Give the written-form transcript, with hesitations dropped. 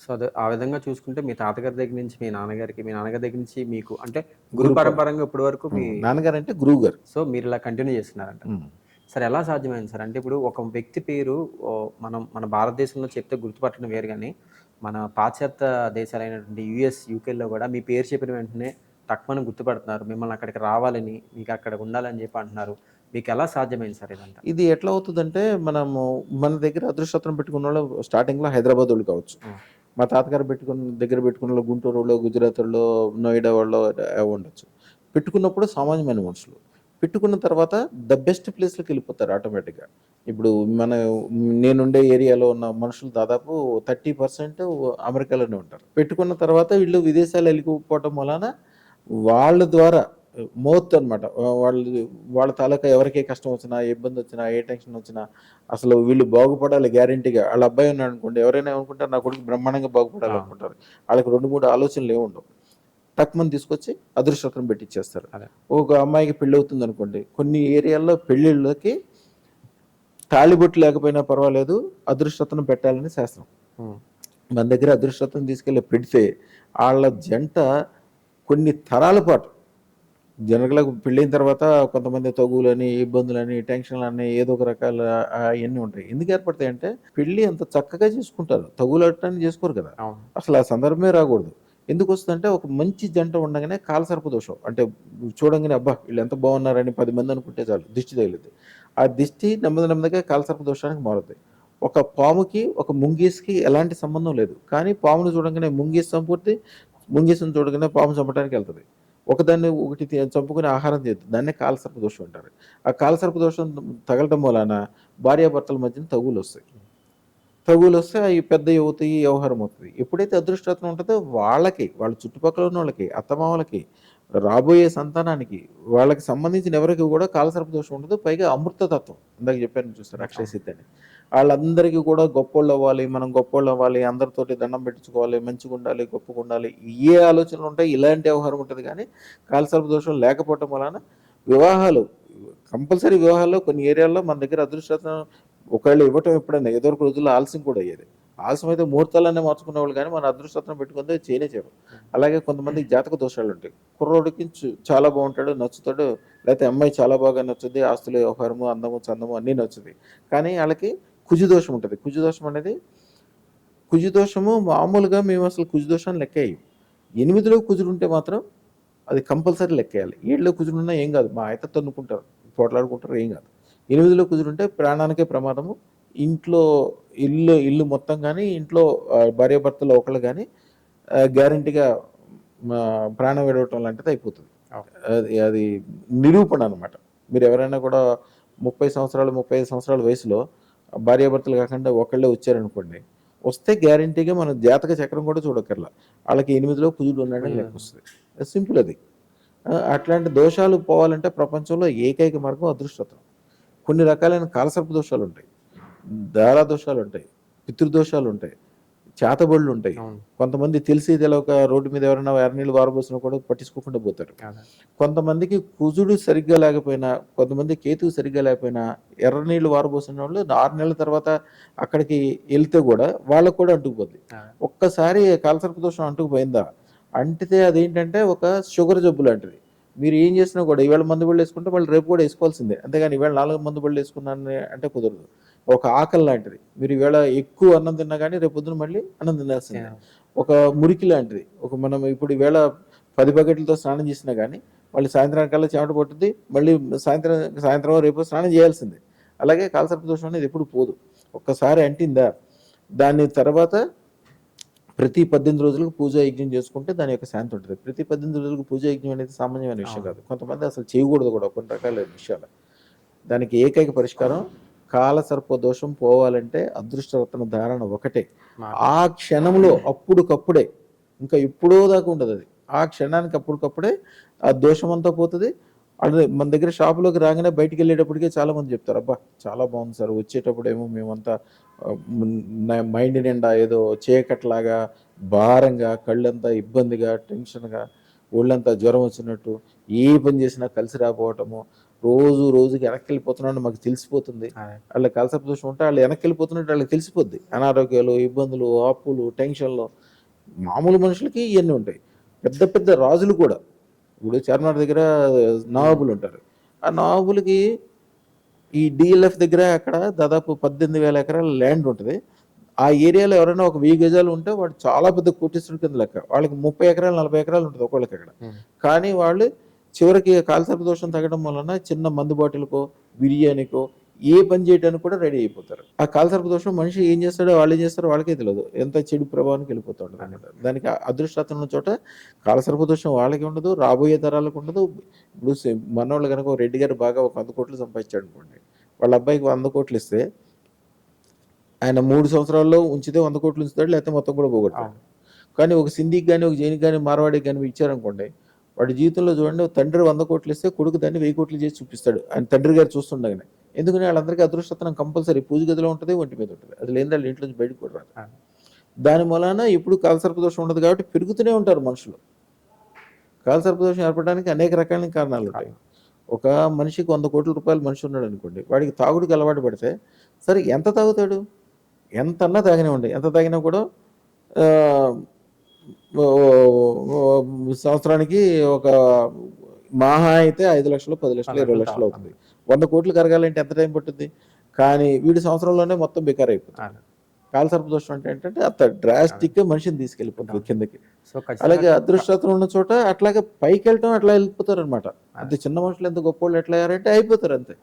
So, అదే ఆ విధంగా చూసుకుంటే మీ తాతగారి దగ్గర నుంచి మీ నాన్నగారికి, మీ నాన్నగారి దగ్గర నుంచి మీకు అంటే గురు గురు ప పరంపరంగా ఇప్పటి వరకు మీ నాన్నగారంటే గురువుగారు. సో, మీరిలా కంటిన్యూ చేస్తున్నారంటారు. హ్మ్. సరే ఎలా సాధ్యమైంది సార్? అంటే ఇప్పుడు ఒక వ్యక్తి పేరు మనం మన భారతదేశంలో చెప్తే గుర్తుపట్టడం వేరు గాని, మన పాశ్చాత్య దేశాలైనటువంటి యూఎస్, యూకేలో గూడా మీ పేరు చెప్పిన వెంటనే టక్‌మని గుర్తుపడుతున్నారు. మిమ్మల్ని అక్కడికి రావాలని, మీకక్కడ ఉండాలని జెప్పి అంటున్నారు. మీకెలా సాధ్యమైంది సార్ ఇదంతా? ఇది ఎట్లా అవుతదంటే, మన దగ్గర అదృష్టం పెట్టుకున్నోళ్ళు స్టార్టింగ్‌లో హైదరాబాదోళ్ళు కావచ్చు. హ్మ్. మా తాతగారు దగ్గర పెట్టుకున్నోళ్ళు గుంటూరోళ్ళో, గుజరాతోళ్ళో, నోయిడా వాళ్ళో ఉండొచ్చు. పెట్టుకున్నప్పుడు సామాన్యమైన మనుషులు. పెట్టుకున్న తర్వాత ద బెస్ట్ ప్లేస్‌లోకెళ్ళిపోతారు ఆటోమేటిక్‌గా. ఇప్పుడు మన నేనుండే ఏరియాలో ఉన్న మనుషులు దాదాపు 30% అమెరికాలోనే ఉంటారు. పెట్టుకున్న తర్వాత వీళ్ళు విదేశాలు ఎళ్ళిపోవటం వలన వాళ్ళ ద్వారా మౌత్ అనమాట. వాళ్ళ తాలూకా ఎవరికి కష్టం వచ్చినా, ఏ ఇబ్బందొచ్చినా, ఏ టెన్షనొచ్చినా అసలు వీళ్ళు బాగుపడాలి గ్యారంటీగా. ఆళ్ళ అబ్బాయి ఉన్నాడనుకోండి, ఎవరైనా ఏమనుకుంటారు, నా కొడుకు బ్రహ్మాండంగా అవును. బాగుపడాలనుకుంటారు. ఆళ్ళకి 2, 3 ఆలోచనలేముండవు. టక్‌మని తీసుకొచ్చి అదృష్టం పెట్టిచ్చేస్తారు. అదే. ఒక అమ్మాయికి పెళ్ళవుతుందనుకోండి, కొన్ని ఏరియాల్లో పెళ్ళిళ్ళకి తాళిబొట్టు లేకపోయినా పర్వాలేదు, అదృష్టతను పెట్టాలని శాస్త్రం. హ్మ్. మన దగ్గర అదృష్టతను తీసుకెళ్ళి పెడితే, ఆళ్ళ జంట కొన్ని తరాల పాటు జనరల్‌గా పెళ్ళైన తర్వాత కొంతమంది తగువులని, ఇబ్బందులని, టెన్షన్‌లని ఏదో ఒక రకాల అయన్నీ ఉంటాయి. ఎందుకు ఏర్పడతాయంటే, పెళ్లి అంత చక్కగా చేసుకుంటారు. తగులాటాన్ని చేసుకోరు కదా! అవును. అసలు ఆ సందర్భమే రాకూడదు. ఎందుకొస్తదంటే, ఒక మంచి జంట ఉండగానే కాలసర్ప దోషం. అంటే చూడంగానే అబ్బా! వీళ్ళెంత బాగున్నారని 10 మంది అనుకుంటే చాలు దిష్టి తగిలిద్ది. ఆ దిష్టి నెమ్మదిగా కాలసర్ప దోషానికి మారుద్ది. ఒక పాముకి, ఒక ముంగీస్‌కి ఎలాంటి సంబంధం లేదు. కానీ పామును చూడంగానే ముంగీస్ చంపుద్ది. ముంగీసుని చూడగానే పాము చంపడానికెళ్తది. ఒకదాన్ని ఒకటి చంపుకొని ఆహారం చేయదు. దాన్నే కాలసర్ప దోషం అంటారు. ఆ కాలసర్ప దోషం తగలటం వలన భార్యాభర్తల మధ్యన తగువులొస్తాయి. తగువులొస్తే అయి పెద్దయవుతాయి, వ్యవహారం అవుతది. ఎప్పుడైతే అదృష్టరత్నం ఉంటదో వాళ్ళకి, వాళ్ళ చుట్టుపక్కల ఉన్నోళ్ళకి, అత్తమామలకి, రాబోయే సంతానానికి, వాళ్ళకి సంబంధించిన ఎవరికి గూడా కాలసర్ప దోషం ఉండదు. పైగా అమృతతత్వం. ఇందాక చెప్పాను చూసారా అక్షయ అవును. సిద్ధి అని. ఆళ్ళందరికీ కూడా గొప్పోళ్ళవ్వాలి, మనం గొప్పోళ్ళవ్వాలి, అందరితోటి దండం పెట్టించుకోవాలి, మంచిగుండాలి, గొప్పగుండాలి. ఇయ్యే ఆలోచనలుంటాయి. ఇలాంటి వ్యవహారం ఉంటది గానీ, కాలసర్ప దోషం లేకపోవటం వలన వివాహాలు కంపల్సరీ వివాహాల్లో కొన్ని ఏరియాల్లో మన దగ్గర అదృష్టరత్నం ఒకవేళ ఇవ్వటం ఎప్పుడైనా ఏదోక రోజుల్లో ఆలస్యం కూడా అయ్యేది. ఆలస్యం అయితే ముహూర్తాలన్నీ మార్చుకునేవాళ్ళు గానీ, మన అదృష్టరత్నం పెట్టుకుంటే చేయనే చేయరు. అలాగే కొంతమందికి జాతక దోషాలుంటాయి. కుర్రోడికి చాలా బావుంటాడు, నచ్చుతాడు. లేతే అమ్మాయి చాలా బాగా నచ్చుద్ది. ఆస్తులు, వ్యవహారము, అందము, చందము అన్నీ నచ్చుతాయి. కానీ ఆళ్ళకి కుజుదోషం ఉంటది. కుజుదోషం అనేది కుజుదోషము మామూలుగా మేమసలు కుజుదోషాన్ని లెక్కేయం. 8లో కుజుడుంటే మాత్రం అది కంపల్సరీ లెక్కేయాలి. 7లో కుజుడున్నా ఏం గాదు. మహా అయితే తన్నుకుంటారు, పోట్లాడుకుంటారు ఏం గాదు. 8లో కుజుడుంటే ప్రాణానికే ప్రమాదము. ఇంట్లో ఇల్లు మొత్తం గానీ, ఇంట్లో భార్యాభర్తలు ఒకళ్ళు గానీ గ్యారంటీగా ప్రాణం విడవటం లాంటిది అయిపోతది. అవును. అది అది నిరూపణ అనమాట. మీరెవరైనా కూడా 30 సంవత్సరాలు, 35 సంవత్సరాల వయసులో భార్యాభర్తలు కాకుండా ఒకళ్ళే వచ్చారనుకోండి. వస్తే గ్యారంటీగా మనం జాతక చక్రం కూడా చూడక్కర్లా. ఆళ్ళకి 8లో కుజుడు ఉన్నాడని కుజుడు. లెక్కొస్తది. సింపుల్ అది. అట్లాంటి దోషాలు పోవాలంటే ప్రపంచంలో ఏకైక మార్గం అదృష్టం. కొన్ని రకాలైన కాలసర్ప దోషాలుంటాయి. దారా దోషాలుంటాయి. పితృదోషాలుంటాయి. చేతబడులుంటాయి. అవును. కొంతమంది తెలిసి తెలవక రోడ్డు మీద ఎవరైనా ఎర్రనీళ్ళు పారబోసినా కూడా పట్టించుకోకుండా పోతారు. అదే. కొంతమందికి కుజుడు సరిగ్గా లేకపోయినా, కొంతమంది కేతువు సరిగ్గా లేకపోయినా ఎర్ర నీళ్ళు పారబోసినోళ్ళు 6 నెలల తర్వాత అక్కడికి ఎళ్తే గూడా వాళ్ళకి కూడా అంటుకుపోద్ది. అదే. ఒక్కసారి కాలసర్ప దోషం అంటుకుపోయిందా, అంటితే అదేంటంటే ఒక షుగర్ జబ్బు లాంటిది. మీరు ఏం చేసినా కూడా ఇవాళ మందు బిళ్ళేసుకుంటే మళ్ళీ రేపు కూడా ఏసుకోవాల్సిందే. అంతేగాని ఈవేళ 4 మందు బిళ్ళేసుకున్నాను అంటే కుదరదు. ఒక ఆకలి లాంటిది. మీరు ఈవేళ ఎక్కువ అన్నం తిన్నా గానీ రేపొద్దున మళ్ళీ అన్నం తినాల్సిందే. యాహ్! ఒక మురికి లాంటిది. మనం ఇప్పుడు ఈవేళ 10 బకెట్లతో స్నానం చేసినా గానీ, మళ్ళీ సాయంత్రానికల్లా చెమట పట్టుద్ది. మళ్ళీ సాయంత్రమో రేపో స్నానం చేయాల్సిందే. అలాగే కాలసర్ప దోషం అనేది ఎప్పుడు పోదు. ఒక్కసారి అంటిందా, దాని తర్వాత ప్రతి 18 రోజులకు పూజా యజ్ఞం చేసుకుంటే దాని యొక్క శాంతి ఉంటది. ప్రతి 18 రోజులకు పూజా యజ్ఞం అనేది సామాన్యమైన విషయం అవును. కాదు. కొంతమంది అసలు చేయకూడదు కూడా కొన్ని రకాల విషయాలు. దానికి ఏకైక పరిష్కారం కాలసర్ప దోషం పోవాలంటే అదృష్టరత్న ధారణ ఒకటే. మార్గం. ఆ క్షణంలో అప్పుడుకప్పుడే, ఇంకా ఎప్పుడో దాకా ఉండదది. ఆ క్షణానికి అప్పటికప్పుడే ఆ దోషమంతా పోతది. అదే మన దగ్గర షాపులోకి రాగానే బయటికెళ్ళేటప్పటికే చాలామంది చెప్తారు. అబ్బా! చాలా బాగుంది సార్. వచ్చేటప్పుడేమో మేమంతా మైండ్ నిండా ఏదో చీకటిలాగా, భారంగా, కళ్ళంతా ఇబ్బందిగా, టెన్షన్‌గా, ఒళ్ళంతా జ్వరం వచ్చినట్టు, ఏ పని చేసినా కలిసి రాకపోవటము, రోజు రోజుకి వెనక్కి వెళ్ళిపోతున్నాడు మాకు తెలిసిపోతుంది. వాళ్ళ కాలసర్ప దోషం ఉంటే వాళ్ళు వెనక్కి వెళ్ళిపోతున్నట్టు వాళ్ళకి తెలిసిపోద్ది. అనారోగ్యాలు, ఇబ్బందులు, అప్పులు, టెన్షన్లు. మామూలు మనుషులకి ఇవన్నీ ఉంటాయి. పెద్ద పెద్ద రాజులు కూడా, ఇప్పుడు చార్మినార్ దగ్గర నవాబులు ఉంటారు. ఆ నవాబులకి ఈ డిఎల్ఎఫ్ దగ్గర అక్కడ దాదాపు 18,000 ఎకరాల ల్యాండ్ ఉంటుంది. ఆ ఏరియాలో ఎవరైనా ఒక 1000 గజాలు ఉంటే వాడు చాలా పెద్ద కోటీశ్వరుడి కింద లెక్క. వాళ్ళకి 30 ఎకరాలు 40 ఎకరాలు ఉంటుంది ఒకళ్ళకి అక్కడ. కానీ వాళ్ళు చివరికి కాలసర్ప దోషం తగ్గడం వలన చిన్న మందు బాటిల్కో, బిర్యానీకో, ఏ పని చేయడానికి కూడా రెడీ అయిపోతారు. ఆ కాలసర్ప దోషం మనిషి ఏం చేస్తాడో వాళ్ళు ఏం చేస్తారో వాళ్ళకే తెలియదు. ఎంత చెడు ప్రభావానికి వెళ్ళిపోతూ ఉంటుంది అన్నమాట. దానికి అదృష్టం ఉన్న చోట కాలసర్ప దోషం వాళ్ళకి ఉండదు, రాబోయే తరాలకు ఉండదు. ఇప్పుడు మనోళ్ళు కనుక ఒక రెడ్డి గారు బాగా ఒక 100 కోట్లు సంపాదించాడు అనుకోండి, వాళ్ళ అబ్బాయికి 100 కోట్లు ఇస్తే ఆయన 3 సంవత్సరాల్లో ఉంచితే 100 కోట్లు ఉంచుతాడు, లేకపోతే మొత్తం కూడా పోగొడతాడు. కానీ ఒక సింధికి కానీ, ఒక జైనికి కానీ, మార్వాడికి కానీ ఇచ్చారనుకోండి, వాడి జీవితంలో చూడండి, తండ్రి 100 కోట్లు ఇస్తే కొడుకు దాన్ని 1000 కోట్లు చేసి చూపిస్తాడు ఆయన తండ్రి గారు చూస్తుండగానే. ఎందుకని వాళ్ళందరికీ అదృష్టతనం కంపల్సరీ పూజ గదిలో ఉంటుంది, ఒంటి మీద ఉంటుంది. అది లేని వాళ్ళు ఇంట్లో నుంచి బయటకు కూడా రాదు. దాని మూలాన ఎప్పుడు కాలసర్ప దోషం ఉండదు కాబట్టి పెరుగుతూనే ఉంటారు మనుషులు. కాలసర్ప దోషం ఏర్పడడానికి అనేక రకాలైన కారణాలు ఉంటాయి. ఒక మనిషికి 100 కోట్ల రూపాయలు మనిషి ఉన్నాడు అనుకోండి, వాడికి తాగుడికి అలవాటు పడితే సరే ఎంత తాగుతాడు? ఎంతన్నా తాగినివ్వండి, ఎంత తాగినా కూడా సంవత్సరానికి ఒక మహా అయితే 5 లక్షలు, 10 లక్షలు, 20 లక్షలు అవుతుంది. 100 కోట్లు కరగాలంటే ఎంత టైం పట్టుద్ది? కానీ వీడి సంవత్సరంలోనే మొత్తం బేకార్ అయిపోతుంది. కాలసర్ప దోషం అంటే ఏంటంటే అంత డ్రాస్టిక్ గా మనిషిని తీసుకెళ్ళిపోతుంది కిందకి. అలాగే అదృష్టం ఉన్న చోట అట్లాగే పైకి వెళ్ళటం అట్లా వెళ్ళిపోతారు అనమాట. అంత చిన్న మనుషులు ఎంత గొప్ప వాళ్ళు ఎట్లా అయ్యారంటే అయిపోతారు అంతే.